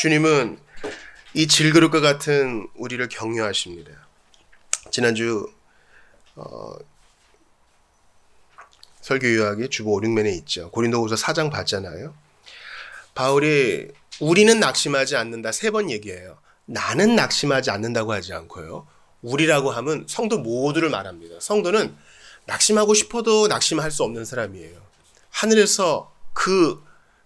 주님은 이 질그릇과 같은 우리를 격려하십니다. 지난주 설교 요약이 주보 5, 6면에 있죠. 고린도후서 4장 봤잖아요. 바울이 우리는 낙심하지 않는다 3번 얘기해요. 나는 낙심하지 않는다고 하지 않고요. 우리라고 하면 성도 모두를 말합니다. 성도는 낙심하고 싶어도 낙심할 수 없는 사람이에요. 하늘에서 그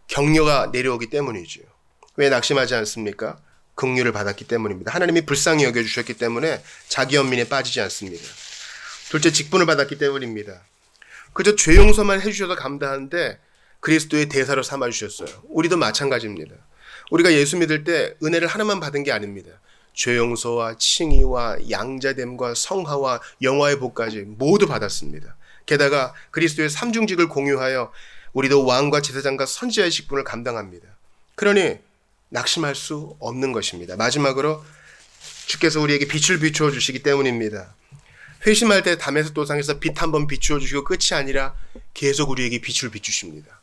격려가 내려오기 때문이죠. 왜 낙심하지 않습니까? 긍휼을 받았기 때문입니다. 하나님이 불쌍히 여겨주셨기 때문에 자기 연민에 빠지지 않습니다. 둘째, 직분을 받았기 때문입니다. 그저 죄 용서만 해주셔서 감사한데 그리스도의 대사로 삼아주셨어요. 우리도 마찬가지입니다. 우리가 예수 믿을 때 은혜를 하나만 받은 게 아닙니다. 죄 용서와 칭의와 양자됨과 성화와 영화의 복까지 모두 받았습니다. 게다가 그리스도의 삼중직을 공유하여 우리도 왕과 제사장과 선지자의 직분을 감당합니다. 그러니 낙심할 수 없는 것입니다. 마지막으로 주께서 우리에게 빛을 비추어 주시기 때문입니다. 회심할 때 담에서 도상에서 빛 한번 비추어 주시고 끝이 아니라 계속 우리에게 빛을 비추십니다.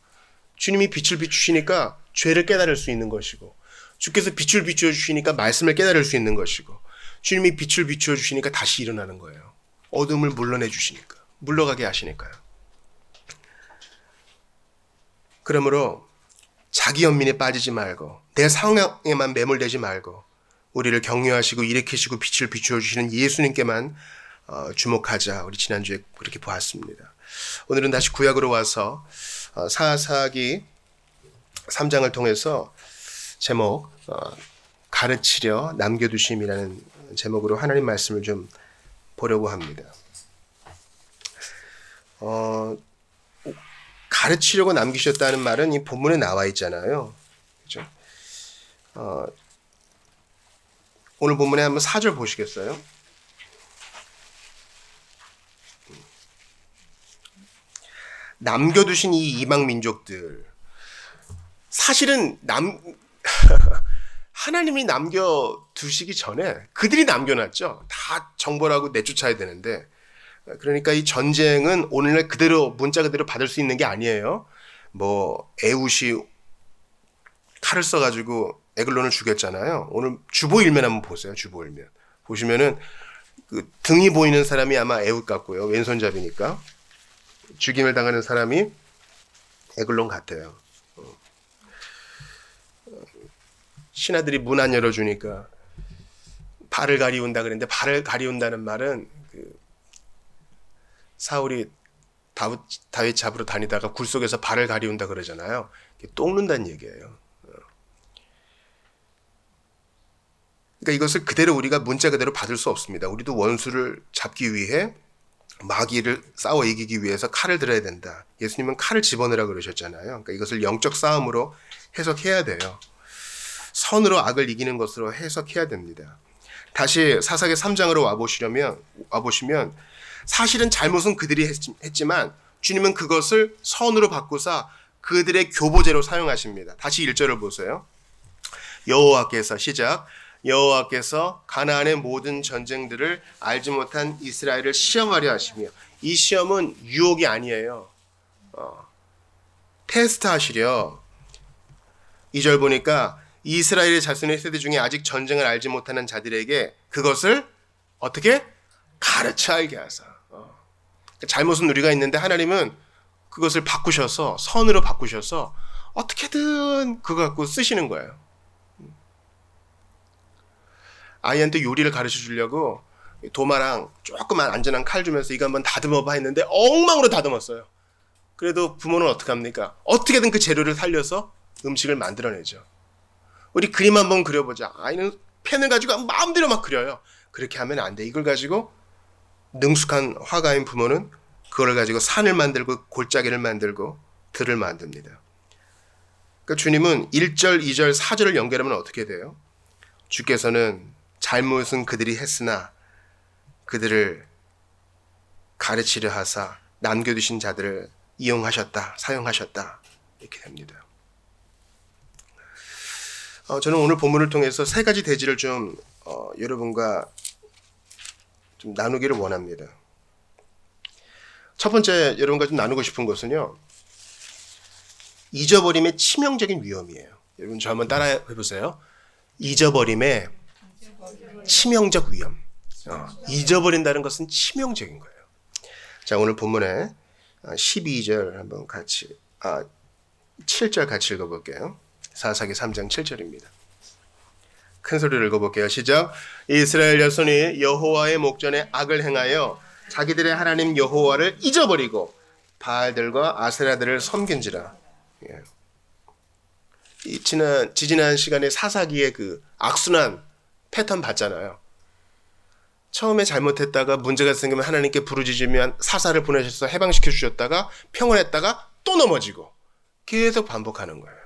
주님이 빛을 비추시니까 죄를 깨달을 수 있는 것이고, 주께서 빛을 비추어 주시니까 말씀을 깨달을 수 있는 것이고, 주님이 빛을 비추어 주시니까 다시 일어나는 거예요. 어둠을 물러내 주시니까, 물러가게 하시니까요. 그러므로 자기 연민에 빠지지 말고 내 상황에만 매몰되지 말고 우리를 격려하시고 일으키시고 빛을 비추어 주시는 예수님께만 주목하자. 우리 지난주에 그렇게 보았습니다. 오늘은 다시 구약으로 와서 사사기 3장을 통해서 제목 가르치려 남겨두심이라는 제목으로 하나님 말씀을 좀 보려고 합니다. 가르치려고 남기셨다는 말은 이 본문에 나와 있잖아요. 그렇죠? 오늘 본문에 한번 4절 보시겠어요? 남겨두신 이 이방 민족들, 사실은 하나님이 남겨두시기 전에 그들이 남겨놨죠. 다 정벌하고 내쫓아야 되는데, 그러니까 이 전쟁은 오늘날 그대로 문자 그대로 받을 수 있는 게 아니에요. 뭐 에웃이 칼을 써가지고 에글론을 죽였잖아요. 오늘 주보 일면 한번 보세요. 주보 일면 보시면은 그 등이 보이는 사람이 아마 에웃 같고요. 왼손잡이니까 죽임을 당하는 사람이 에글론 같아요. 신하들이 문 안 열어주니까 발을 가리운다 그랬는데, 발을 가리운다는 말은 사울이 다윗 잡으러 다니다가 굴 속에서 발을 가리운다 그러잖아요. 똥눈다는 얘기예요. 그러니까 이것을 그대로 우리가 문자 그대로 받을 수 없습니다. 우리도 원수를 잡기 위해 마귀를 싸워 이기기 위해서 칼을 들어야 된다. 예수님은 칼을 집어넣으라 그러셨잖아요. 그러니까 이것을 영적 싸움으로 해석해야 돼요. 선으로 악을 이기는 것으로 해석해야 됩니다. 다시 사사기 3장으로 와보시면 사실은 잘못은 그들이 했지만 주님은 그것을 선으로 바꾸사 그들의 교보제로 사용하십니다. 다시 1절을 보세요. 여호와께서 시작. 여호와께서 가나안의 모든 전쟁들을 알지 못한 이스라엘을 시험하려 하시며, 이 시험은 유혹이 아니에요. 테스트 하시려. 2절 보니까 이스라엘의 자손의 세대 중에 아직 전쟁을 알지 못하는 자들에게 그것을 어떻게 가르쳐 알게 하사. 잘못은 우리가 있는데 하나님은 그것을 바꾸셔서 선으로 바꾸셔서 어떻게든 그거 갖고 쓰시는 거예요. 아이한테 요리를 가르쳐 주려고 도마랑 조그만 안전한 칼 주면서 이거 한번 다듬어 봐 했는데 엉망으로 다듬었어요. 그래도 부모는 어떡합니까? 어떻게든 그 재료를 살려서 음식을 만들어내죠. 우리 그림 한번 그려보자. 아이는 펜을 가지고 마음대로 막 그려요. 그렇게 하면 안 돼. 이걸 가지고 능숙한 화가인 부모는 그걸 가지고 산을 만들고 골짜기를 만들고 들을 만듭니다. 그러니까 주님은 1절, 2절, 4절을 연결하면 어떻게 돼요? 주께서는 잘못은 그들이 했으나 그들을 가르치려 하사 남겨두신 자들을 이용하셨다, 사용하셨다, 이렇게 됩니다. 저는 오늘 본문을 통해서 3가지 대지를 좀 여러분과 좀 나누기를 원합니다. 첫 번째 여러분과 좀 나누고 싶은 것은요, 잊어버림의 치명적인 위험이에요. 여러분 저 한번 따라해 보세요. 잊어버림의 치명적 위험. 잊어버린다는 것은 치명적인 거예요. 자, 오늘 본문에 12절 한번 같이 7절 같이 읽어볼게요. 사사기 3장 7절입니다. 큰 소리로 읽어볼게요. 시작. 이스라엘 자손이 여호와의 목전에 악을 행하여 자기들의 하나님 여호와를 잊어버리고 바알들과 아세라들을 섬긴지라. 예. 지지난 시간에 사사기의 그 악순환 패턴 봤잖아요. 처음에 잘못했다가 문제가 생기면 하나님께 부르짖으면 사사를 보내셔서 해방시켜 주셨다가 평온했다가 또 넘어지고 계속 반복하는 거예요.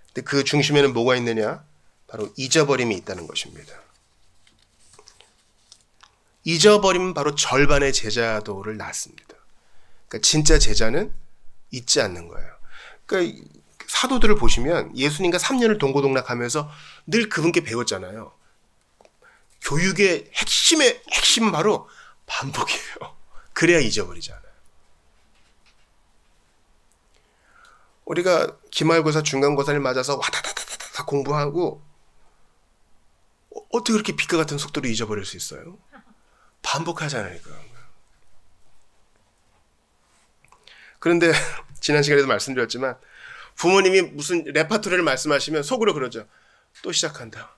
근데 그 중심에는 뭐가 있느냐? 바로 잊어버림이 있다는 것입니다. 잊어버리면 바로 절반의 제자도를 낳습니다. 그러니까 진짜 제자는 잊지 않는 거예요. 그러니까 사도들을 보시면 예수님과 3년을 동고동락하면서 늘 그분께 배웠잖아요. 교육의 핵심은 바로 반복이에요. 그래야 잊어버리지 않아요. 우리가 기말고사, 중간고사를 맞아서 와다다다다 공부하고 어떻게 그렇게 빛과 같은 속도로 잊어버릴 수 있어요? 반복하지 않으니까. 그런데 지난 시간에도 말씀드렸지만 부모님이 무슨 레파토리를 말씀하시면 속으로 그러죠. 또 시작한다.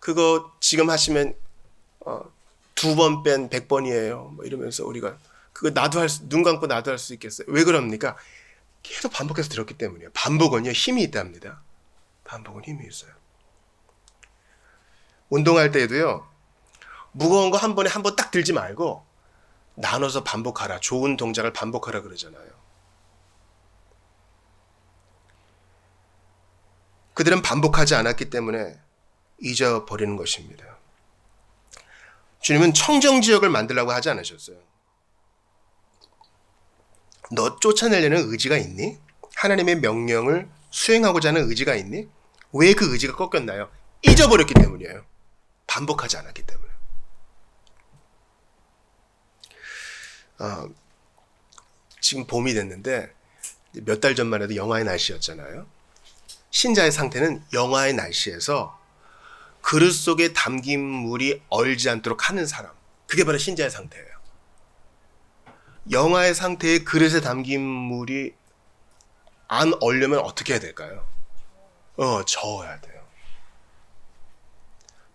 그거 지금 하시면 2번 뺀 100번이에요. 뭐 이러면서 우리가 그거 눈 감고 나도 할 수 있겠어요. 왜 그럽니까? 계속 반복해서 들었기 때문이에요. 반복은요 힘이 있답니다. 반복은 힘이 있어요. 운동할 때에도요 무거운 거 한 번에 한 번 딱 들지 말고 나눠서 반복하라. 좋은 동작을 반복하라 그러잖아요. 그들은 반복하지 않았기 때문에 잊어버리는 것입니다. 주님은 청정지역을 만들라고 하지 않으셨어요. 너 쫓아내려는 의지가 있니? 하나님의 명령을 수행하고자 하는 의지가 있니? 왜 그 의지가 꺾였나요? 잊어버렸기 때문이에요. 반복하지 않았기 때문에. 지금 봄이 됐는데 몇 달 전만 해도 영하의 날씨였잖아요. 신자의 상태는 영하의 날씨에서 그릇 속에 담긴 물이 얼지 않도록 하는 사람. 그게 바로 신자의 상태예요. 영하의 상태에 그릇에 담긴 물이 안 얼려면 어떻게 해야 될까요? 저어야 돼요.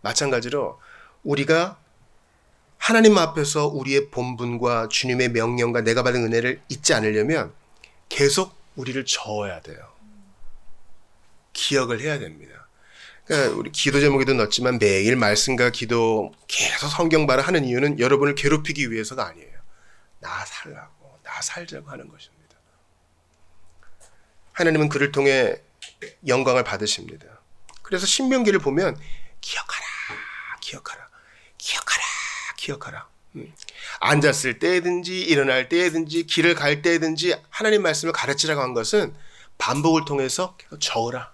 마찬가지로 우리가 하나님 앞에서 우리의 본분과 주님의 명령과 내가 받은 은혜를 잊지 않으려면 계속 우리를 저어야 돼요. 기억을 해야 됩니다. 그러니까 우리 기도 제목에도 넣었지만 매일 말씀과 기도 계속 성경 발을 하는 이유는 여러분을 괴롭히기 위해서가 아니에요. 나 살자고 하는 것입니다. 하나님은 그를 통해 영광을 받으십니다. 그래서 신명기를 보면 기억하라. 앉았을 때든지 일어날 때든지 길을 갈 때든지 하나님 말씀을 가르치라고 한 것은 반복을 통해서 계속 저으라.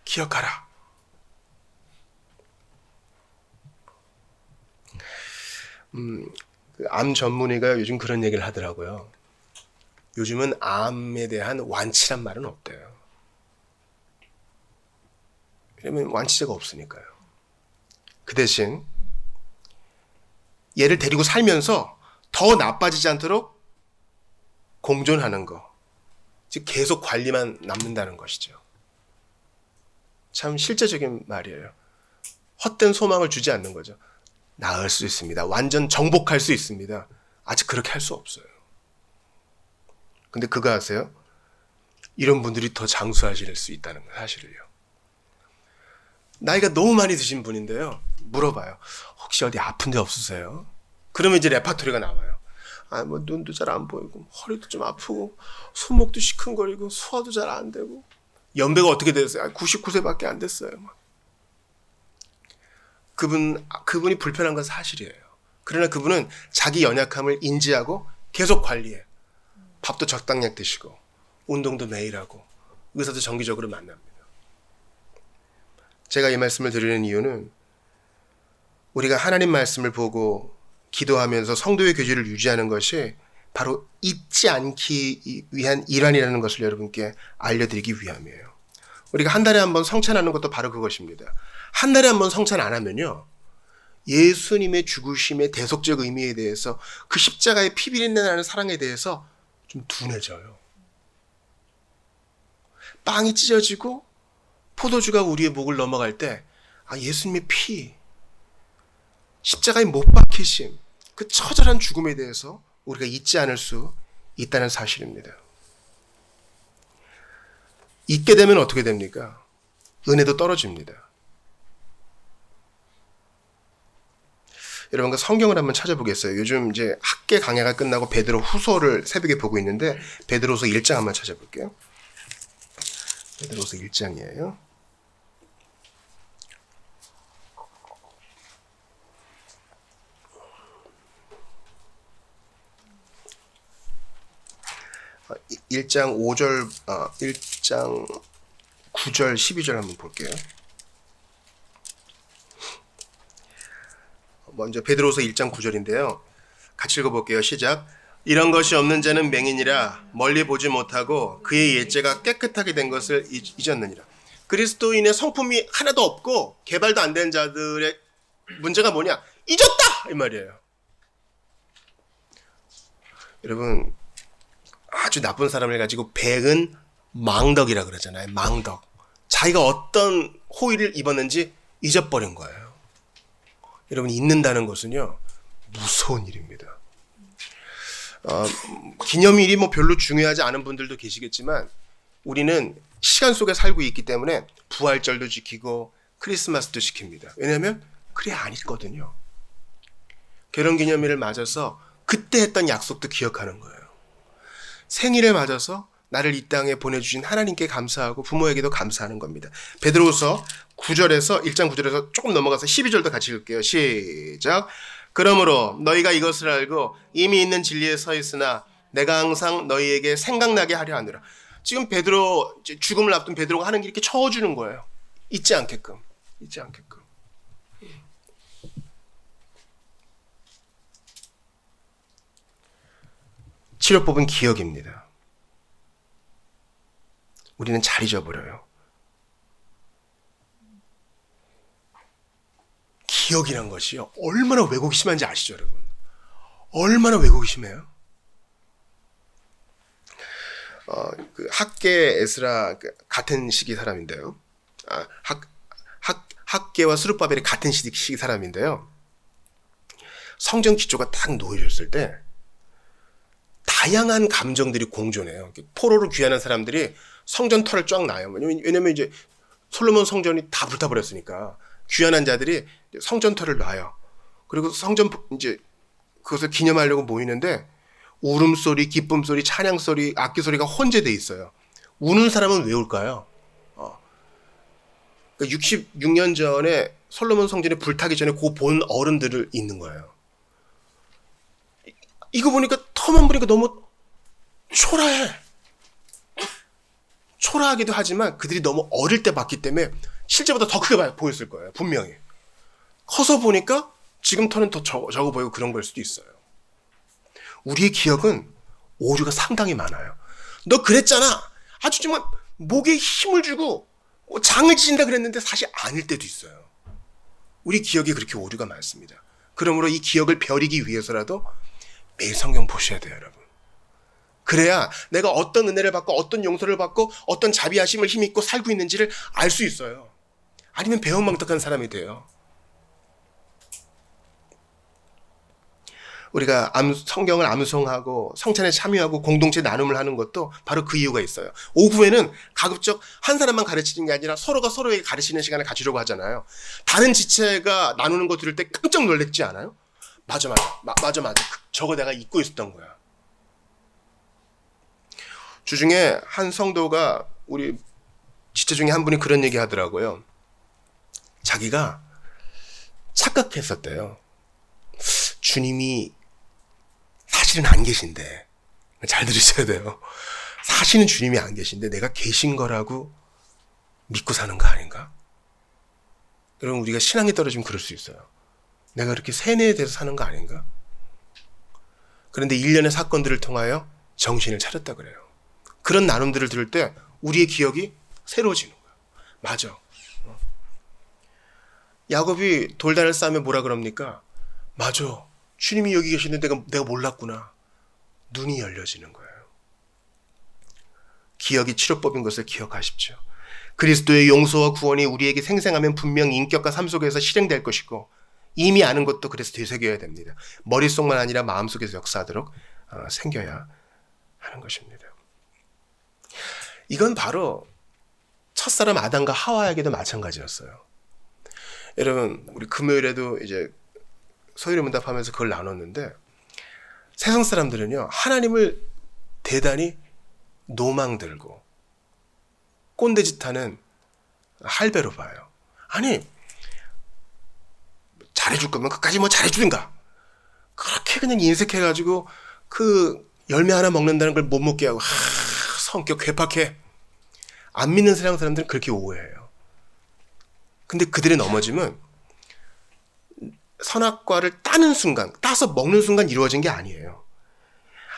기억하라. 암 전문의가 요즘 그런 얘기를 하더라고요. 요즘은 암에 대한 완치란 말은 없대요. 왜냐면 완치제가 없으니까요. 그 대신 얘를 데리고 살면서 더 나빠지지 않도록 공존하는 거. 즉 계속 관리만 남는다는 것이죠. 참 실제적인 말이에요. 헛된 소망을 주지 않는 거죠. 나을 수 있습니다. 완전 정복할 수 있습니다. 아직 그렇게 할 수 없어요. 근데 그거 아세요? 이런 분들이 더 장수하실 수 있다는 거 사실을요. 나이가 너무 많이 드신 분인데요. 물어봐요. 혹시 어디 아픈 데 없으세요? 그러면 이제 레파토리가 나와요. 뭐 눈도 잘 안 보이고 허리도 좀 아프고 손목도 시큰거리고 소화도 잘 안 되고 연배가 어떻게 됐어요? 99세밖에 안 됐어요. 그분이 불편한 건 사실이에요. 그러나 그분은 자기 연약함을 인지하고 계속 관리해. 밥도 적당량 드시고 운동도 매일 하고 의사도 정기적으로 만납니다. 제가 이 말씀을 드리는 이유는 우리가 하나님 말씀을 보고 기도하면서 성도의 교제를 유지하는 것이 바로 잊지 않기 위한 일환이라는 것을 여러분께 알려드리기 위함이에요. 우리가 한 달에 한 번 성찬하는 것도 바로 그것입니다. 한 달에 한 번 성찬 안 하면요, 예수님의 죽으심의 대속적 의미에 대해서, 그 십자가의 피비린내 나는 사랑에 대해서 좀 둔해져요. 빵이 찢어지고 포도주가 우리의 목을 넘어갈 때, 아, 예수님의 피, 십자가에 못 박히심, 그 처절한 죽음에 대해서 우리가 잊지 않을 수 있다는 사실입니다. 잊게 되면 어떻게 됩니까? 은혜도 떨어집니다. 여러분과 성경을 한번 찾아보겠어요. 요즘 이제 학계 강야가 끝나고 베드로 후서를 새벽에 보고 있는데, 베드로서 1장 한번 찾아볼게요. 베드로서 1장이에요. 어, 1장 5절, 1장 9절, 12절 한번 볼게요. 먼저 베드로서 1장 9절인데요. 같이 읽어볼게요. 시작. 이런 것이 없는 자는 맹인이라 멀리 보지 못하고 그의 옛죄가 깨끗하게 된 것을 잊었느니라. 그리스도인의 성품이 하나도 없고 개발도 안 된 자들의 문제가 뭐냐? 잊었다! 이 말이에요. 여러분, 아주 나쁜 사람을 가지고 백은 망덕이라 그러잖아요. 망덕. 자기가 어떤 호의를 입었는지 잊어버린 거예요. 여러분, 잊는다는 것은요, 무서운 일입니다. 기념일이 뭐 별로 중요하지 않은 분들도 계시겠지만, 우리는 시간 속에 살고 있기 때문에 부활절도 지키고 크리스마스도 지킵니다. 왜냐하면 그래 안 있거든요. 결혼기념일을 맞아서 그때 했던 약속도 기억하는 거예요. 생일을 맞아서 나를 이 땅에 보내주신 하나님께 감사하고 부모에게도 감사하는 겁니다. 베드로서 9절에서 1장 9절에서 조금 넘어가서 12절도 같이 읽을게요. 시작. 그러므로 너희가 이것을 알고 이미 있는 진리에 서 있으나 내가 항상 너희에게 생각나게 하려 하노라. 지금 베드로, 죽음을 앞둔 베드로가 하는 게 이렇게 쳐주는 거예요. 잊지 않게끔. 잊지 않게끔. 치료법은 기억입니다. 우리는 잘 잊어버려요. 기억이란 것이요, 얼마나 왜곡이 심한지 아시죠, 여러분? 얼마나 왜곡이 심해요? 그 학계 에스라 같은 시기 사람인데요. 학계와 스룹바벨이 같은 시기 사람인데요. 성전 기초가 딱 놓여졌을 때 다양한 감정들이 공존해요. 포로로 귀환한 사람들이 성전 털을 쫙 놔요. 왜냐면 이제 솔로몬 성전이 다 불타버렸으니까 귀환한 자들이 성전 털을 놔요. 그리고 성전 이제 그것을 기념하려고 모이는데 울음소리, 기쁨소리, 찬양소리, 악기소리가 혼재돼 있어요. 우는 사람은 왜 울까요? 66년 전에 솔로몬 성전이 불타기 전에 그 본 어른들을 있는 거예요. 이거 보니까 터만 보니까 너무 초라해. 초라하기도 하지만 그들이 너무 어릴 때 봤기 때문에 실제보다 더 크게 보였을 거예요. 분명히. 커서 보니까 지금 터는 더 적어 보이고 그런 걸 수도 있어요. 우리의 기억은 오류가 상당히 많아요. 너 그랬잖아. 아주 정말 목에 힘을 주고 장을 지진다 그랬는데 사실 아닐 때도 있어요. 우리 기억이 그렇게 오류가 많습니다. 그러므로 이 기억을 벼리기 위해서라도 매일 성경 보셔야 돼요, 여러분. 그래야 내가 어떤 은혜를 받고 어떤 용서를 받고 어떤 자비하심을 힘입고 살고 있는지를 알 수 있어요. 아니면 배은망덕한 사람이 돼요. 우리가 성경을 암송하고 성찬에 참여하고 공동체 나눔을 하는 것도 바로 그 이유가 있어요. 오후에는 가급적 한 사람만 가르치는 게 아니라 서로가 서로에게 가르치는 시간을 가지려고 하잖아요. 다른 지체가 나누는 거 들을 때 깜짝 놀랐지 않아요? 맞아. 저거 내가 잊고 있었던 거야. 주중에 한 성도가 우리 지체 중에 한 분이 그런 얘기 하더라고요. 자기가 착각했었대요. 주님이 사실은 안 계신데, 잘 들으셔야 돼요. 사실은 주님이 안 계신데 내가 계신 거라고 믿고 사는 거 아닌가? 여러분, 우리가 신앙이 떨어지면 그럴 수 있어요. 내가 그렇게 세뇌에 대해서 사는 거 아닌가? 그런데 일련의 사건들을 통하여 정신을 차렸다 그래요. 그런 나눔들을 들을 때 우리의 기억이 새로워지는 거예요. 맞아. 야곱이 돌단을 쌓으면 뭐라 그럽니까? 맞아. 주님이 여기 계시는데 내가 몰랐구나. 눈이 열려지는 거예요. 기억이 치료법인 것을 기억하십시오. 그리스도의 용서와 구원이 우리에게 생생하면 분명 인격과 삶 속에서 실행될 것이고 이미 아는 것도 그래서 되새겨야 됩니다. 머릿속만 아니라 마음속에서 역사하도록 생겨야 하는 것입니다. 이건 바로 첫사람 아담과 하와에게도 마찬가지였어요. 여러분 우리 금요일에도 이제 소유리 문답하면서 그걸 나눴는데 세상 사람들은요 하나님을 대단히 노망들고 꼰대짓하는 할배로 봐요. 아니 잘해줄 거면 끝까지 뭐 잘해주든가 그렇게 그냥 인색해가지고 그 열매 하나 먹는다는 걸 못 먹게 하고 성격 괴팍해. 안 믿는 세상 사람들은 그렇게 오해해요. 근데 그들의 넘어짐은 선악과를 따는 순간, 따서 먹는 순간 이루어진 게 아니에요.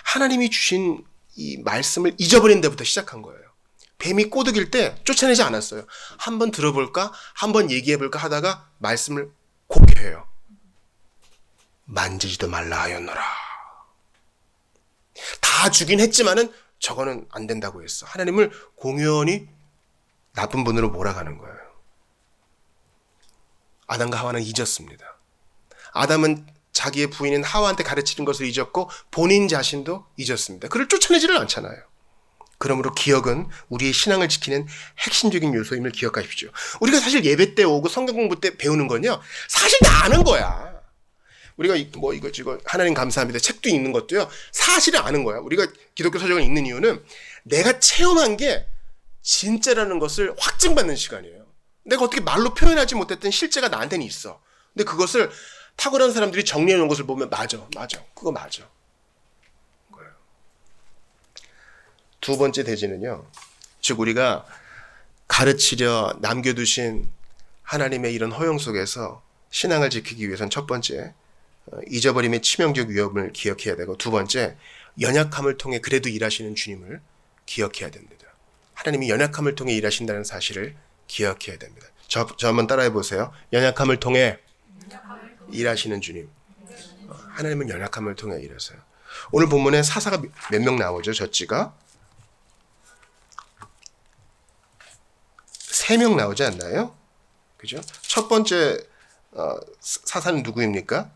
하나님이 주신 이 말씀을 잊어버린 데부터 시작한 거예요. 뱀이 꼬드길 때 쫓아내지 않았어요. 한번 들어볼까? 한번 얘기해볼까 하다가 말씀을 곱게 해요. 만지지도 말라 하였노라. 다 주긴 했지만은 저거는 안 된다고 했어. 하나님을 공연히 나쁜 분으로 몰아가는 거예요. 아담과 하와는 잊었습니다. 아담은 자기의 부인인 하와한테 가르치는 것을 잊었고 본인 자신도 잊었습니다. 그를 쫓아내지를 않잖아요. 그러므로 기억은 우리의 신앙을 지키는 핵심적인 요소임을 기억하십시오. 우리가 사실 예배 때 오고 성경 공부 때 배우는 건요. 사실 다 아는 거야. 우리가 이거 하나님 감사합니다. 책도 읽는 것도요. 사실을 아는 거야. 우리가 기독교 서적을 읽는 이유는 내가 체험한 게 진짜라는 것을 확증받는 시간이에요. 내가 어떻게 말로 표현하지 못했던 실제가 나한테는 있어. 근데 그것을 탁월한 사람들이 정리해 놓은 것을 보면 맞아. 그거 맞아. 거예요. 두 번째 대지는요. 즉 우리가 가르치려 남겨두신 하나님의 이런 허용 속에서 신앙을 지키기 위해서는 첫 번째 잊어버림의 치명적 위험을 기억해야 되고 두 번째 연약함을 통해 그래도 일하시는 주님을 기억해야 됩니다. 하나님이 연약함을 통해 일하신다는 사실을 기억해야 됩니다. 저 한번 따라해 보세요. 연약함을 통해 일하시는 주님. 하나님은 연약함을 통해 일하세요. 오늘 본문에 사사가 몇 명 나오죠? 젖지가 3명 나오지 않나요? 그죠? 첫 번째 사사는 누구입니까?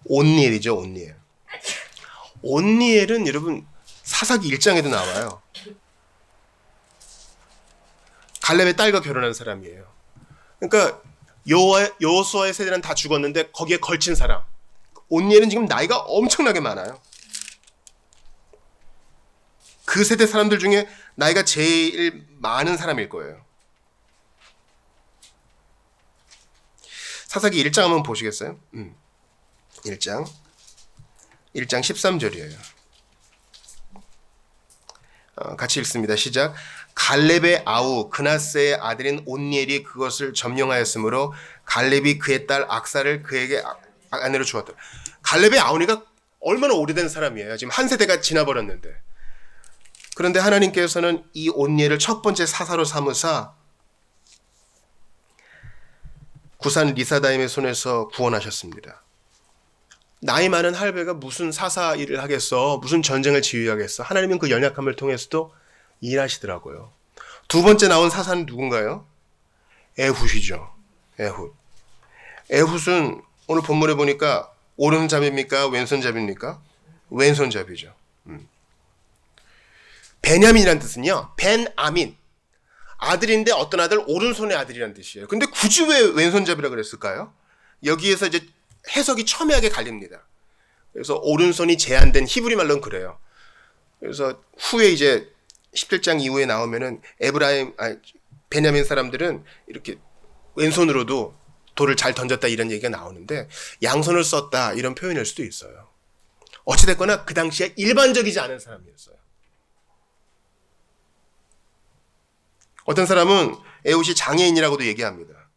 온니엘이죠. 온니엘. 온니엘은 여러분 사사기 1장에도 나와요. 갈렙의 딸과 결혼한 사람이에요. 그러니까 여호수아의 세대는 다 죽었는데 거기에 걸친 사람. 온니엘은 지금 나이가 엄청나게 많아요. 그 세대 사람들 중에 나이가 제일 많은 사람일 거예요. 사사기 1장 한번 보시겠어요? 1장 13절이에요. 같이 읽습니다. 시작. 갈렙의 아우 그나스의 아들인 온니엘이 그것을 점령하였으므로 갈렙이 그의 딸 악사를 그에게 아내로 주었다. 갈렙의 아우니가 얼마나 오래된 사람이에요. 지금 한 세대가 지나버렸는데. 그런데 하나님께서는 이 온니엘을 첫 번째 사사로 삼으사 구산 리사다임의 손에서 구원하셨습니다. 나이 많은 할배가 무슨 사사 일을 하겠어? 무슨 전쟁을 지휘하겠어? 하나님은 그 연약함을 통해서도 일하시더라고요. 두 번째 나온 사사는 누군가요? 에훗이죠. 에훗은 오늘 본문에 보니까 오른손잡이입니까? 왼손잡이입니까? 왼손잡이죠. 베냐민이라는 뜻은요. 벤아민. 아들인데 어떤 아들? 오른손의 아들이라는 뜻이에요. 근데 굳이 왜 왼손잡이라 그랬을까요? 여기에서 이제 해석이 첨예하게 갈립니다. 그래서 오른손이 제한된 히브리 말로는 그래요. 그래서 후에 이제 17장 이후에 나오면은 베냐민 사람들은 이렇게 왼손으로도 돌을 잘 던졌다 이런 얘기가 나오는데 양손을 썼다 이런 표현일 수도 있어요. 어찌됐거나 그 당시에 일반적이지 않은 사람이었어요. 어떤 사람은 에훗이 장애인이라고도 얘기합니다.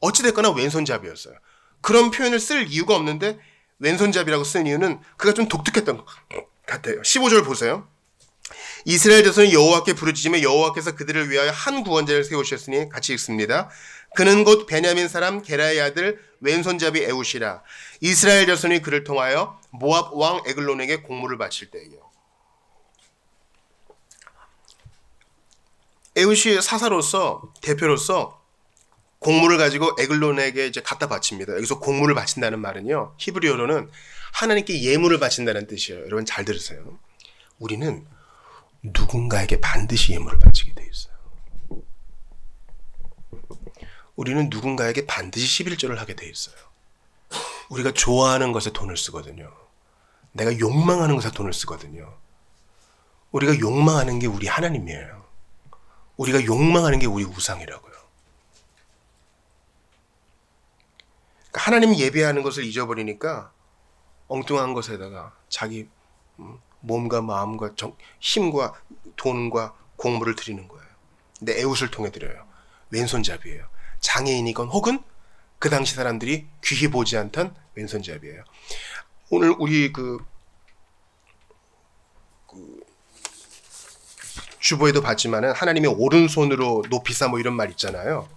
어찌됐거나 왼손잡이였어요. 그런 표현을 쓸 이유가 없는데 왼손잡이라고 쓴 이유는 그가 좀 독특했던 것 같아요. 15절 보세요. 이스라엘 자손이 여호와께 부르짖으며 여호와께서 그들을 위하여 한 구원자를 세우셨으니 같이 읽습니다. 그는 곧 베냐민 사람 게라의 아들 왼손잡이 에웃이라. 이스라엘 자손이 그를 통하여 모압 왕 에글론에게 공물을 바칠 때예요. 에웃이 사사로서 대표로서 공물을 가지고 에글론에게 이제 갖다 바칩니다. 여기서 공물을 바친다는 말은요, 히브리어로는 하나님께 예물을 바친다는 뜻이에요. 여러분 잘 들으세요. 우리는 누군가에게 반드시 예물을 바치게 돼 있어요. 우리는 누군가에게 반드시 11조를 하게 돼 있어요. 우리가 좋아하는 것에 돈을 쓰거든요. 내가 욕망하는 것에 돈을 쓰거든요. 우리가 욕망하는 게 우리 하나님이에요. 우리가 욕망하는 게 우리 우상이라고요. 그러니까 하나님 예배하는 것을 잊어버리니까 엉뚱한 것에다가 자기 몸과 마음과 힘과 돈과 공물을 드리는 거예요. 근데 에웃을 통해 드려요. 왼손잡이에요. 장애인이건 혹은 그 당시 사람들이 귀히 보지 않던 왼손잡이에요. 오늘 우리 주보에도 봤지만은 하나님의 오른손으로 높이 쌓 뭐 이런 말 있잖아요.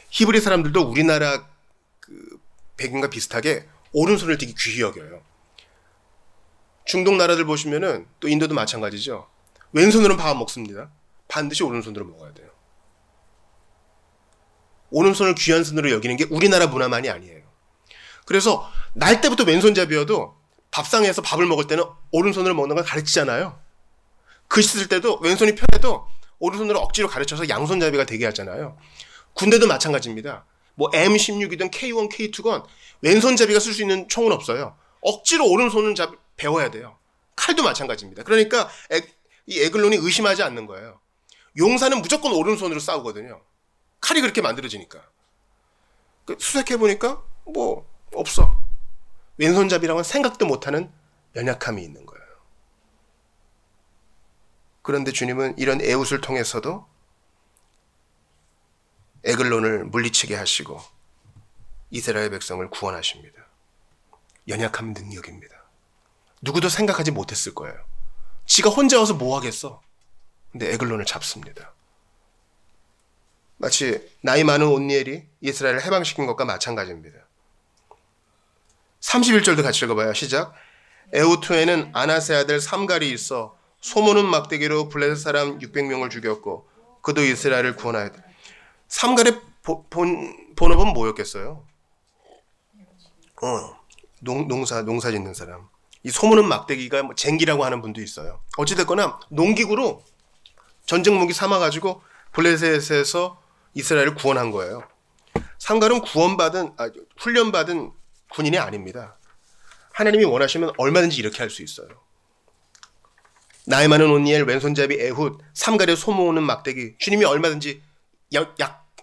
히브리 사람들도 우리나라 배경과 비슷하게 오른손을 되게 귀히 여겨요. 중동 나라들 보시면은 또 인도도 마찬가지죠. 왼손으로는 밥 안 먹습니다. 반드시 오른손으로 먹어야 돼요. 오른손을 귀한 손으로 여기는 게 우리나라 문화만이 아니에요. 그래서 날 때부터 왼손잡이여도 밥상에서 밥을 먹을 때는 오른손으로 먹는 걸 가르치잖아요. 글 쓸 때도 왼손이 편해도 오른손으로 억지로 가르쳐서 양손잡이가 되게 하잖아요. 군대도 마찬가지입니다. 뭐 M16이든 K1, K2건 왼손잡이가 쓸 수 있는 총은 없어요. 억지로 오른손은 배워야 돼요. 칼도 마찬가지입니다. 그러니까 이 에글론이 의심하지 않는 거예요. 용사는 무조건 오른손으로 싸우거든요. 칼이 그렇게 만들어지니까. 수색해보니까 뭐 없어. 왼손잡이랑은 생각도 못하는 연약함이 있는 거예요. 그런데 주님은 이런 에웃을 통해서도 에글론을 물리치게 하시고 이스라엘 백성을 구원하십니다. 연약함 능력입니다. 누구도 생각하지 못했을 거예요. 지가 혼자 와서 뭐 하겠어. 근데 에글론을 잡습니다. 마치 나이 많은 온니엘이 이스라엘을 해방시킨 것과 마찬가지입니다. 31절도 같이 읽어봐요. 시작. 에우투에는 아나세 아들 삼갈이 있어 소모는 막대기로 블레셋 사람 600명을 죽였고 그도 이스라엘을 구원하였다. 삼갈의 본업은 뭐였겠어요? 농사 짓는 사람. 이 소모는 막대기가 뭐 쟁기라고 하는 분도 있어요. 어찌됐거나 농기구로 전쟁 무기 삼아가지고 블레셋에서 이스라엘을 구원한 거예요. 삼갈은 훈련받은 군인이 아닙니다. 하나님이 원하시면 얼마든지 이렇게 할 수 있어요. 나이 많은 온니엘, 왼손잡이 에훗, 삼갈의 소모는 막대기. 주님이 얼마든지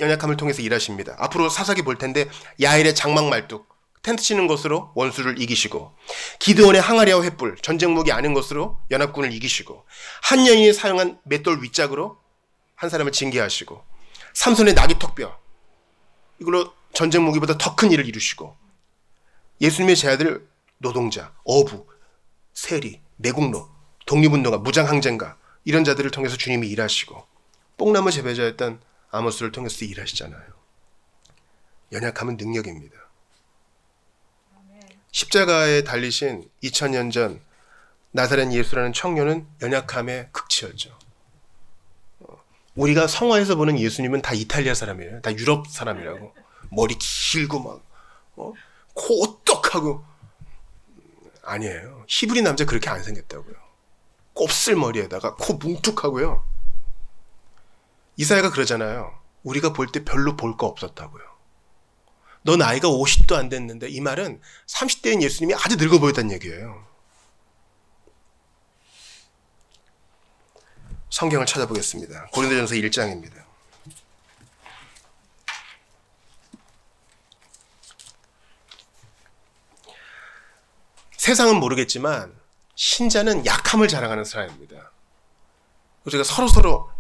연약함을 통해서 일하십니다. 앞으로 사사기 볼 텐데 야일의 장막 말뚝, 텐트 치는 것으로 원수를 이기시고 기드온의 항아리와 횃불, 전쟁 무기 아닌 것으로 연합군을 이기시고 한 여인이 사용한 맷돌 윗짝으로 한 사람을 징계하시고 삼손의 나귀턱뼈, 이걸로 전쟁 무기보다 더 큰 일을 이루시고 예수님의 제자들 노동자, 어부, 세리, 매국노, 독립운동가, 무장항쟁가 이런 자들을 통해서 주님이 일하시고 뽕나무 재배자였던 아모스를 통해서 일하시잖아요. 연약함은 능력입니다. 십자가에 달리신 2000년 전 나사렛 예수라는 청년은 연약함의 극치였죠. 우리가 성화에서 보는 예수님은 다 이탈리아 사람이에요. 다 유럽 사람이라고. 머리 길고 막 코 오똑하고. 아니에요. 히브리 남자 그렇게 안 생겼다고요. 곱슬 머리에다가 코 뭉툭하고요. 이사야가 그러잖아요. 우리가 볼 때 별로 볼 거 없었다고요. 너 나이가 50도 안 됐는데, 이 말은 30대인 예수님이 아주 늙어 보였다는 얘기예요. 성경을 찾아보겠습니다. 고린도전서 1장입니다. 세상은 모르겠지만 신자는 약함을 자랑하는 사람입니다. 우리가 서로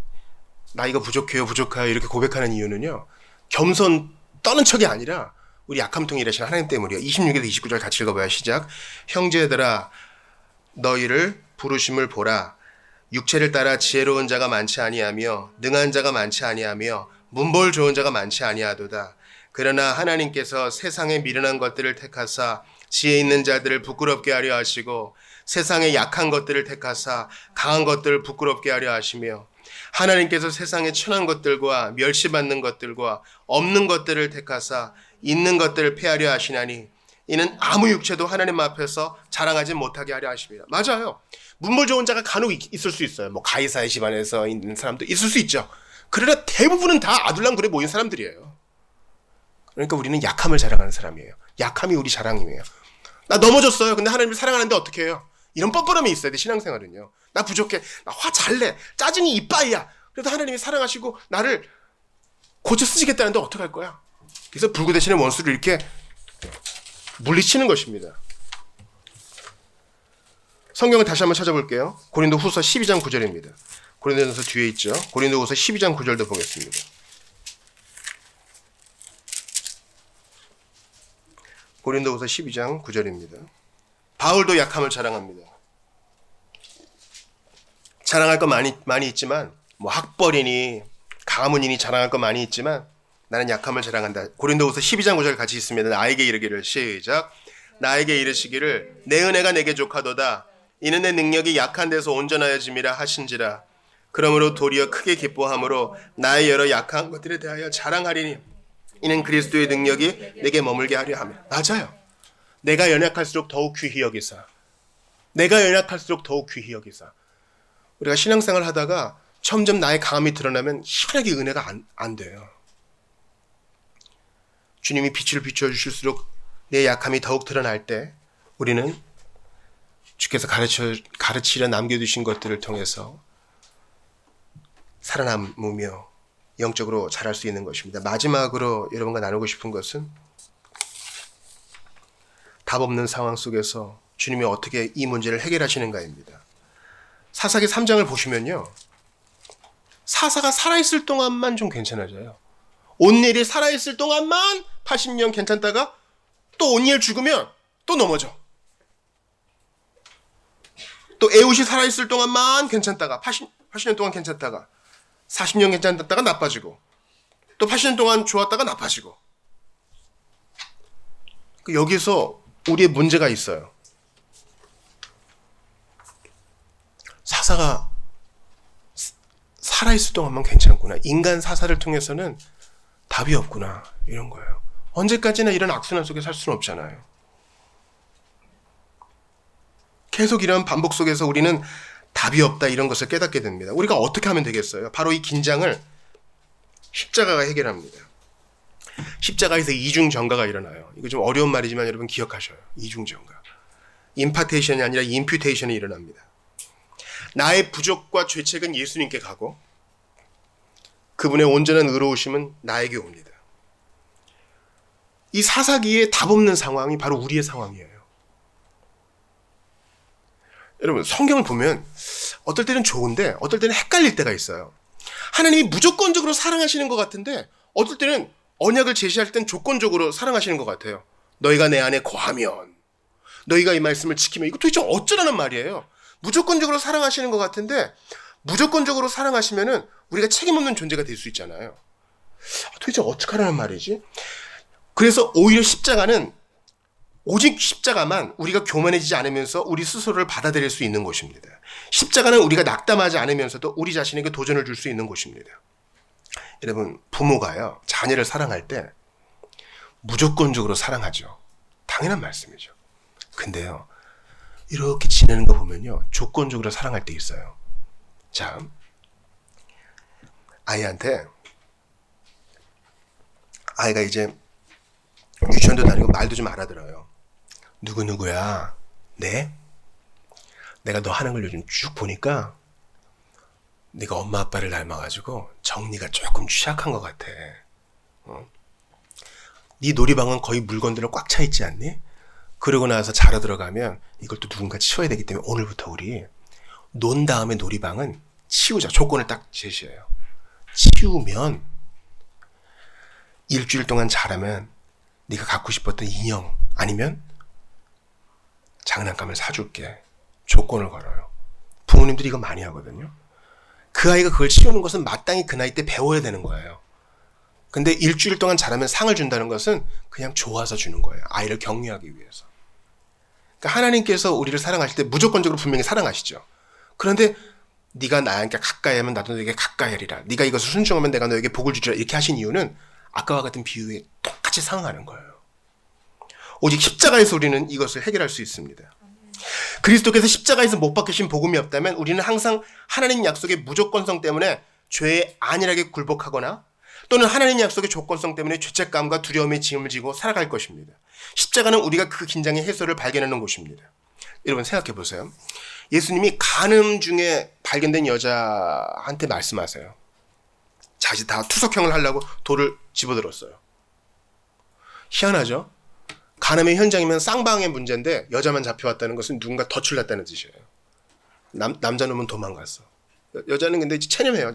나이가 부족해요 이렇게 고백하는 이유는요, 겸손 떠는 척이 아니라 우리 약함 통해 일하시는 하나님 때문이에요. 26에서 29절 같이 읽어봐요. 시작. 형제들아 너희를 부르심을 보라. 육체를 따라 지혜로운 자가 많지 아니하며 능한 자가 많지 아니하며 문벌 좋은 자가 많지 아니하도다. 그러나 하나님께서 세상의 미련한 것들을 택하사 지혜 있는 자들을 부끄럽게 하려 하시고 세상의 약한 것들을 택하사 강한 것들을 부끄럽게 하려 하시며 하나님께서 세상의 천한 것들과 멸시받는 것들과 없는 것들을 택하사 있는 것들을 폐하려 하시나니 이는 아무 육체도 하나님 앞에서 자랑하지 못하게 하려 하십니다. 맞아요. 문벌 좋은 자가 간혹 있을 수 있어요. 뭐 가이사의 집안에서 있는 사람도 있을 수 있죠. 그러나 대부분은 다 아둘람굴에 모인 사람들이에요. 그러니까 우리는 약함을 자랑하는 사람이에요. 약함이 우리 자랑이에요. 나 넘어졌어요. 근데 하나님을 사랑하는데 어떻게 해요? 이런 뻔뻔함이 있어야 돼, 신앙생활은요. 나 부족해. 나 화 잘 내. 짜증이 이빠이야. 그래도 하나님이 사랑하시고 나를 고쳐 쓰시겠다는데 어떡할 거야? 그래서 불구 대신에 원수를 이렇게 물리치는 것입니다. 성경을 다시 한번 찾아볼게요. 고린도후서 12장 9절입니다. 고린도전서 뒤에 있죠. 고린도후서 12장 9절도 보겠습니다. 고린도후서 12장 9절입니다. 바울도 약함을 자랑합니다. 자랑할 거 많이 있지만 뭐 학벌이니 가문이니 자랑할 거 많이 있지만 나는 약함을 자랑한다. 고린도후서 12장 9절 같이 있습니다. 나에게 이르기를 시작. 나에게 이르시기를 내 은혜가 내게 족하도다. 이는 내 능력이 약한 데서 온전하여짐이라 하신지라. 그러므로 도리어 크게 기뻐함으로 나의 여러 약한 것들에 대하여 자랑하리니 이는 그리스도의 능력이 내게 머물게 하려 함이라. 맞아요. 내가 연약할수록 더욱 귀히 여기사. 내가 연약할수록 더욱 귀히 여기사. 우리가 신앙생활 하다가 점점 나의 강함이 드러나면 희한하게 은혜가 안 돼요. 주님이 빛을 비춰주실수록 내 약함이 더욱 드러날 때 우리는 주께서 가르치려 남겨두신 것들을 통해서 살아남으며 영적으로 자랄 수 있는 것입니다. 마지막으로 여러분과 나누고 싶은 것은 답 없는 상황 속에서 주님이 어떻게 이 문제를 해결하시는가입니다. 사사기 3장을 보시면요. 사사가 살아있을 동안만 좀 괜찮아져요. 온니엘이 살아있을 동안만 80년 괜찮다가 또 온니엘 죽으면 또 넘어져. 또 에훗이 살아있을 동안만 괜찮다가 80년 동안 괜찮다가 40년 괜찮았다가 나빠지고 또 80년 동안 좋았다가 나빠지고. 여기서 우리의 문제가 있어요. 사사가 살아있을 동안만 괜찮구나. 인간 사사를 통해서는 답이 없구나. 이런 거예요. 언제까지나 이런 악순환 속에 살 수는 없잖아요. 계속 이런 반복 속에서 우리는 답이 없다 이런 것을 깨닫게 됩니다. 우리가 어떻게 하면 되겠어요? 바로 이 긴장을 십자가가 해결합니다. 십자가에서 이중전가가 일어나요. 이거 좀 어려운 말이지만 여러분 기억하셔요. 이중전가. 임파테이션이 아니라 임퓨테이션이 일어납니다. 나의 부족과 죄책은 예수님께 가고 그분의 온전한 의로우심은 나에게 옵니다. 이 사사기에 답 없는 상황이 바로 우리의 상황이에요. 여러분 성경을 보면 어떨 때는 좋은데 어떨 때는 헷갈릴 때가 있어요. 하나님이 무조건적으로 사랑하시는 것 같은데 어떨 때는 언약을 제시할 땐 조건적으로 사랑하시는 것 같아요. 너희가 내 안에 거하면, 너희가 이 말씀을 지키면. 이거 도대체 어쩌라는 말이에요. 무조건적으로 사랑하시는 것 같은데 무조건적으로 사랑하시면은 우리가 책임 없는 존재가 될 수 있잖아요. 도대체 어떡하라는 말이지? 그래서 오히려 십자가는 오직 십자가만 우리가 교만해지지 않으면서 우리 스스로를 받아들일 수 있는 곳입니다. 십자가는 우리가 낙담하지 않으면서도 우리 자신에게 도전을 줄 수 있는 곳입니다. 여러분 부모가요 자녀를 사랑할 때 무조건적으로 사랑하죠. 당연한 말씀이죠. 근데요 이렇게 지내는 거 보면요 조건적으로 사랑할 때 있어요. 자, 아이가 이제 유치원도 다니고 말도 좀 알아들어요. 누구누구야? 네? 내가 너 하는 걸 요즘 쭉 보니까 네가 엄마 아빠를 닮아가지고 정리가 조금 취약한 것 같아. 네 놀이방은 거의 물건들로 꽉 차 있지 않니? 그러고 나서 자러 들어가면 이걸 또 누군가 치워야 되기 때문에 오늘부터 우리 논 다음에 놀이방은 치우자. 조건을 딱 제시해요. 치우면 일주일 동안 자라면 네가 갖고 싶었던 인형 아니면 장난감을 사줄게. 조건을 걸어요. 부모님들이 이거 많이 하거든요. 그 아이가 그걸 치우는 것은 마땅히 그 나이 때 배워야 되는 거예요. 근데 일주일 동안 잘하면 상을 준다는 것은 그냥 좋아서 주는 거예요. 아이를 격려하기 위해서. 그러니까 하나님께서 우리를 사랑하실 때 무조건적으로 분명히 사랑하시죠. 그런데 네가 나에게 가까이 하면 나도 너에게 가까이 하리라. 네가 이것을 순종하면 내가 너에게 복을 주리라. 이렇게 하신 이유는 아까와 같은 비유에 똑같이 상응하는 거예요. 오직 십자가에서 우리는 이것을 해결할 수 있습니다. 그리스도께서 십자가에서 못 박히신 복음이 없다면 우리는 항상 하나님 약속의 무조건성 때문에 죄에 안일하게 굴복하거나 또는 하나님 약속의 조건성 때문에 죄책감과 두려움의 짐을 지고 살아갈 것입니다. 십자가는 우리가 그 긴장의 해소를 발견하는 곳입니다. 여러분 생각해 보세요. 예수님이 간음 중에 발견된 여자한테 말씀하세요. 자기 다 투석형을 하려고 돌을 집어들었어요. 희한하죠? 간음의 현장이면 쌍방의 문제인데 여자만 잡혀왔다는 것은 누군가 덫을 놨다는 뜻이에요. 남자놈은 도망갔어. 여자는 근데 체념해요.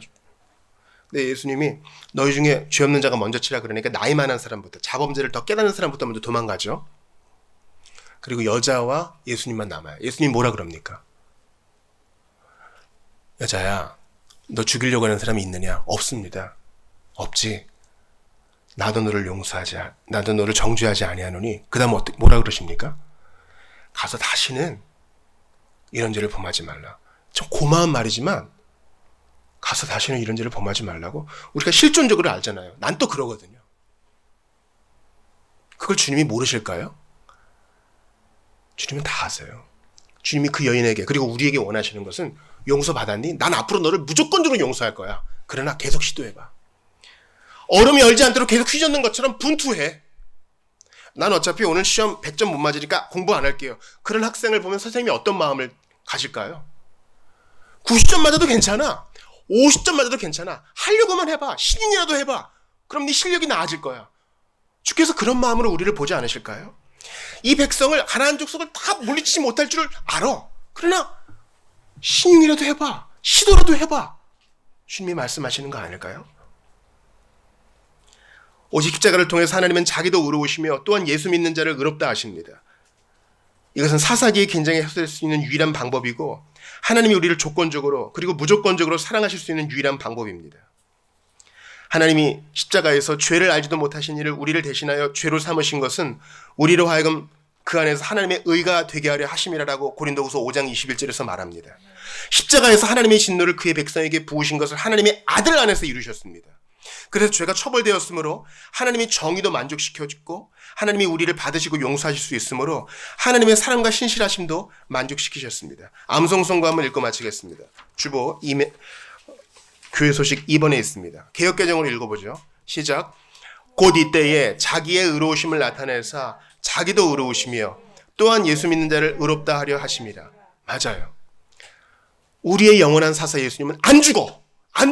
근데 예수님이 너희 중에 죄 없는 자가 먼저 치라 그러니까 나이 많은 사람부터, 자범죄를 더 깨닫는 사람부터 먼저 도망가죠. 그리고 여자와 예수님만 남아요. 예수님 뭐라 그럽니까? 여자야, 너 죽이려고 하는 사람이 있느냐? 없습니다. 없지. 나도 너를 정죄하지 아니하노니. 그 다음 뭐라 그러십니까? 가서 다시는 이런 죄를 범하지 말라. 좀 고마운 말이지만 가서 다시는 이런 죄를 범하지 말라고. 우리가 실존적으로 알잖아요. 난 또 그러거든요. 그걸 주님이 모르실까요? 주님은 다 아세요. 주님이 그 여인에게 그리고 우리에게 원하시는 것은 용서받았니? 난 앞으로 너를 무조건적으로 용서할 거야. 그러나 계속 시도해봐. 얼음이 얼지 않도록 계속 휘젓는 것처럼 분투해. 난 어차피 오늘 시험 100점 못 맞으니까 공부 안 할게요. 그런 학생을 보면 선생님이 어떤 마음을 가질까요? 90점 맞아도 괜찮아. 50점 맞아도 괜찮아. 하려고만 해봐. 신인이라도 해봐. 그럼 네 실력이 나아질 거야. 주께서 그런 마음으로 우리를 보지 않으실까요? 이 백성을 가나안 족속을 다 물리치지 못할 줄 알아. 그러나 신용이라도 해봐. 시도라도 해봐. 주님이 말씀하시는 거 아닐까요? 오직 십자가를 통해서 하나님은 자기도 의로우시며 또한 예수 믿는 자를 의롭다 하십니다. 이것은 사사기의 긴장에 해소될 수 있는 유일한 방법이고 하나님이 우리를 조건적으로 그리고 무조건적으로 사랑하실 수 있는 유일한 방법입니다. 하나님이 십자가에서 죄를 알지도 못하신 이를 우리를 대신하여 죄로 삼으신 것은 우리로 하여금 그 안에서 하나님의 의가 되게 하려 하심이라고 고린도후서 5장 21절에서 말합니다. 십자가에서 하나님의 진노를 그의 백성에게 부으신 것을 하나님의 아들 안에서 이루셨습니다. 그래서 죄가 처벌되었으므로 하나님이 정의도 만족시켜주고 하나님이 우리를 받으시고 용서하실 수 있으므로 하나님의 사랑과 신실하심도 만족시키셨습니다. 암송송가 한번 읽고 마치겠습니다. 주보 교회 소식 2번에 있습니다. 개역개정으로 읽어보죠. 시작. 곧 이때에 자기의 의로우심을 나타내사 자기도 의로우시며 또한 예수 믿는 자를 의롭다 하려 하심이라. 맞아요. 우리의 영원한 사사 예수님은 안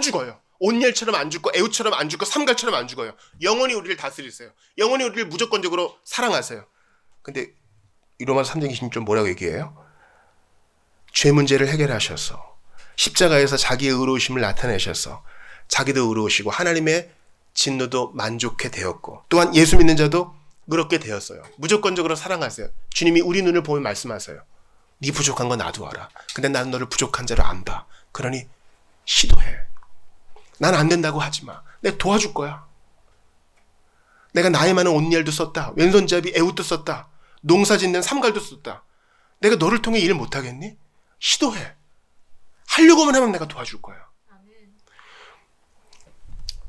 죽어요. 온열처럼 안 죽고 애우처럼 안 죽고 삼갈처럼 안 죽어요. 영원히 우리를 다스리세요. 영원히 우리를 무조건적으로 사랑하세요. 근데 이 로마서 3장 26절 뭐라고 얘기해요? 죄 문제를 해결하셔서 십자가에서 자기의 의로우심을 나타내셔서 자기도 의로우시고 하나님의 진노도 만족해 되었고 또한 예수 믿는 자도 의롭게 되었어요. 무조건적으로 사랑하세요. 주님이 우리 눈을 보면 말씀하세요. 네 부족한 거 나도 알아. 근데 나는 너를 부족한 자로 안 봐. 그러니 시도해. 난 안 된다고 하지 마. 내가 도와줄 거야. 내가 나이 많은 온니엘도 썼다. 왼손잡이 에웃도 썼다. 농사 짓는 삼갈도 썼다. 내가 너를 통해 일을 못하겠니? 시도해. 하려고만 하면 내가 도와줄 거야.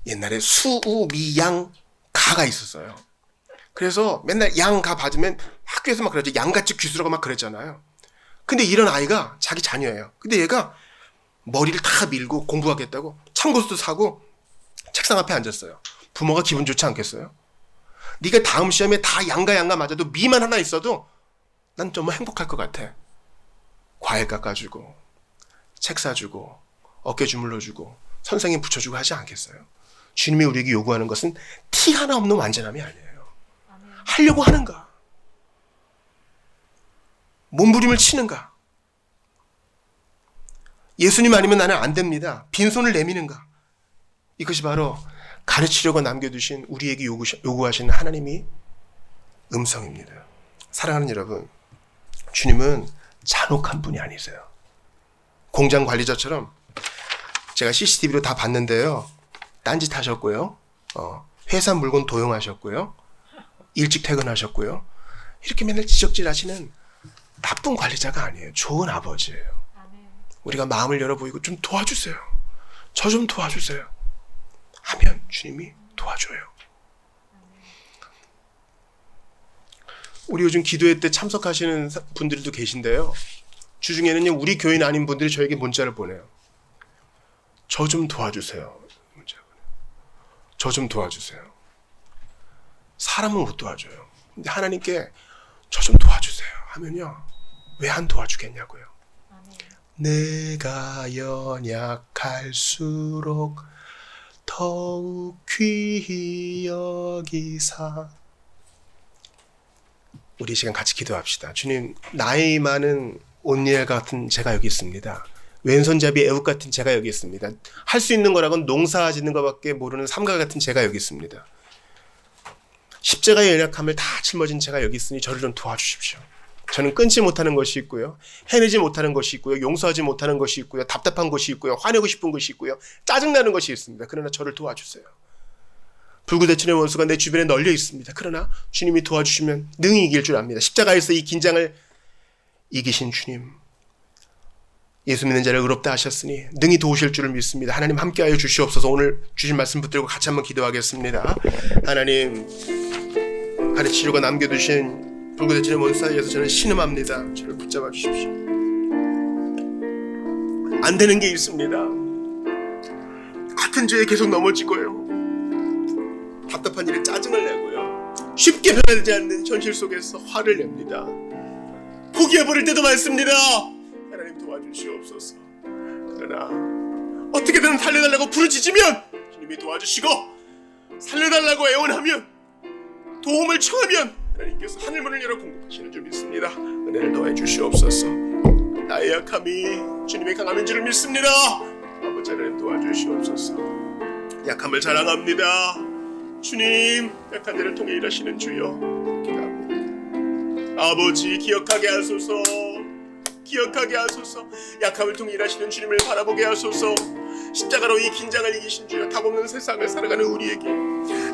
옛날에 수우미양 가가 있었어요. 그래서 맨날 양 가 받으면 학교에서 막 그러죠. 양같이 귀수라고 막 그랬잖아요. 근데 이런 아이가 자기 자녀예요. 근데 얘가 머리를 다 밀고 공부하겠다고 참고서도 사고 책상 앞에 앉았어요. 부모가 기분 좋지 않겠어요? 네가 다음 시험에 다 양가 맞아도 미만 하나 있어도 난 정말 행복할 것 같아. 과일 깎아주고 책 사주고 어깨 주물러주고 선생님 붙여주고 하지 않겠어요? 주님이 우리에게 요구하는 것은 티 하나 없는 완전함이 아니에요. 하려고 하는가? 몸부림을 치는가? 예수님 아니면 나는 안 됩니다. 빈손을 내미는가? 이것이 바로 가르치려고 남겨두신 우리에게 요구하시는 하나님이 음성입니다. 사랑하는 여러분, 주님은 잔혹한 분이 아니세요. 공장 관리자처럼 제가 CCTV로 다 봤는데요. 딴짓 하셨고요. 회사 물건 도용하셨고요. 일찍 퇴근하셨고요. 이렇게 맨날 지적질 하시는 나쁜 관리자가 아니에요. 좋은 아버지예요. 우리가 마음을 열어 보이고 좀 도와주세요. 저 좀 도와주세요. 하면 주님이 도와줘요. 우리 요즘 기도회 때 참석하시는 분들도 계신데요. 주중에는요, 우리 교인 아닌 분들이 저에게 문자를 보내요. 저 좀 도와주세요. 저 좀 도와주세요. 사람은 못 도와줘요. 근데 하나님께 저 좀 도와주세요 하면요, 왜 안 도와주겠냐고요. 내가 연약할수록 더욱 귀히 여기사. 우리 이 시간 같이 기도합시다. 주님, 나이 많은 온니엘 같은 제가 여기 있습니다. 왼손잡이 애국 같은 제가 여기 있습니다. 할 수 있는 거라고는 농사 짓는 것밖에 모르는 삼가 같은 제가 여기 있습니다. 십자가의 연약함을 다 짊어진 제가 여기 있으니 저를 좀 도와주십시오. 저는 끊지 못하는 것이 있고요. 해내지 못하는 것이 있고요. 용서하지 못하는 것이 있고요. 답답한 것이 있고요. 화내고 싶은 것이 있고요. 짜증나는 것이 있습니다. 그러나 저를 도와주세요. 불구대천의 원수가 내 주변에 널려 있습니다. 그러나 주님이 도와주시면 능히 이길 줄 압니다. 십자가에서 이 긴장을 이기신 주님, 예수 믿는 자를 의롭다 하셨으니 능히 도우실 줄을 믿습니다. 하나님 함께하여 주시옵소서. 오늘 주신 말씀 붙들고 같이 한번 기도하겠습니다. 하나님, 가르치려고 남겨두신 불구대천의 원수 사이에서 저는 신음합니다. 저를 붙잡아 주십시오. 안 되는 게 있습니다. 같은 죄에 계속 넘어지고요. 답답한 일에 짜증을 내고요. 쉽게 변하지 않는 현실 속에서 화를 냅니다. 포기해버릴 때도 많습니다. 하나님 도와주시옵소서. 그러나 어떻게든 살려달라고 부르짖으면 주님이 도와주시고, 살려달라고 애원하면, 도움을 청하면 하나님께서 하늘문을 열어 공급하시는 줄 믿습니다. 은혜를 더해 주시옵소서. 나의 약함이 주님의 강함인 줄 믿습니다. 아버지 하나님 도와주시옵소서. 약함을 자랑합니다. 주님, 약한 자를 통해 일하시는 주여 기도합니다. 아버지, 기억하게 하소서. 기억하게 하소서. 약함을 통해 일하시는 주님을 바라보게 하소서. 십자가로 이 긴장을 이기신 주여, 답없는 세상을 살아가는 우리에게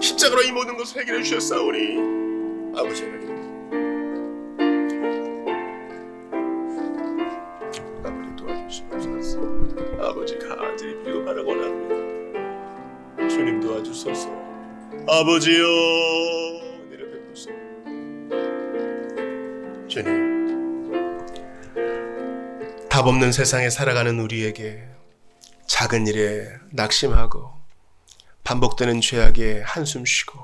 십자가로 이 모든 것을 해결해 주셨사오니 아버지 하나님, 아버지 도와주시옵소서. 아버지 간절히 빌고 바라고나 합니다. 주님 도와주소서. 아버지여, 은혜를 베푸소서. 주님, 답 없는 세상에 살아가는 우리에게 작은 일에 낙심하고 반복되는 죄악에 한숨 쉬고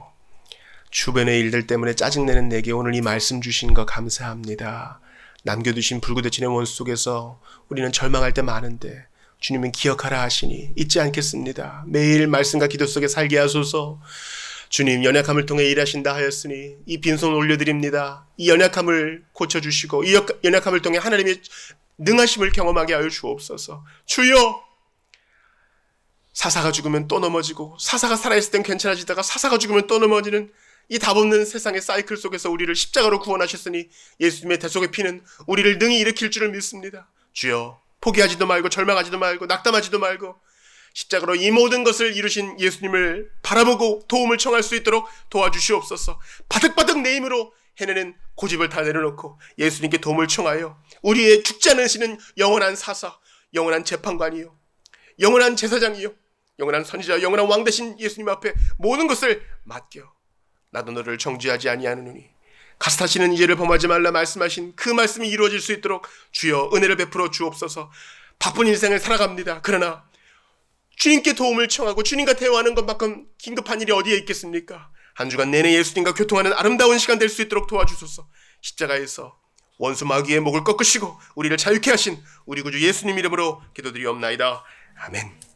주변의 일들 때문에 짜증내는 내게 오늘 이 말씀 주신 거 감사합니다. 남겨두신 불구대천의 원수 속에서 우리는 절망할 때 많은데 주님은 기억하라 하시니 잊지 않겠습니다. 매일 말씀과 기도 속에 살게 하소서. 주님, 연약함을 통해 일하신다 하였으니 이 빈손 올려드립니다. 이 연약함을 고쳐주시고 이 연약함을 통해 하나님의 능하심을 경험하게 하여 주옵소서. 주여, 사사가 죽으면 또 넘어지고 사사가 살아있을 땐 괜찮아지다가 사사가 죽으면 또 넘어지는 이 답없는 세상의 사이클 속에서 우리를 십자가로 구원하셨으니 예수님의 대속의 피는 우리를 능히 일으킬 줄을 믿습니다. 주여, 포기하지도 말고 절망하지도 말고 낙담하지도 말고 십자가로 이 모든 것을 이루신 예수님을 바라보고 도움을 청할 수 있도록 도와주시옵소서. 바득바득 내 힘으로 해내는 고집을 다 내려놓고 예수님께 도움을 청하여 우리의 죽지 않으시는 영원한 사사, 영원한 재판관이요, 영원한 제사장이요, 영원한 선지자, 영원한 왕 되신 예수님 앞에 모든 것을 맡겨 나도 너를 정죄하지 아니하느니 가스타시는 이죄를 범하지 말라 말씀하신 그 말씀이 이루어질 수 있도록 주여 은혜를 베풀어 주옵소서. 바쁜 인생을 살아갑니다. 그러나 주님께 도움을 청하고 주님과 대화하는 것만큼 긴급한 일이 어디에 있겠습니까? 한 주간 내내 예수님과 교통하는 아름다운 시간 될 수 있도록 도와주소서. 십자가에서 원수 마귀의 목을 꺾으시고 우리를 자유케 하신 우리 구주 예수님 이름으로 기도드리옵나이다. 아멘.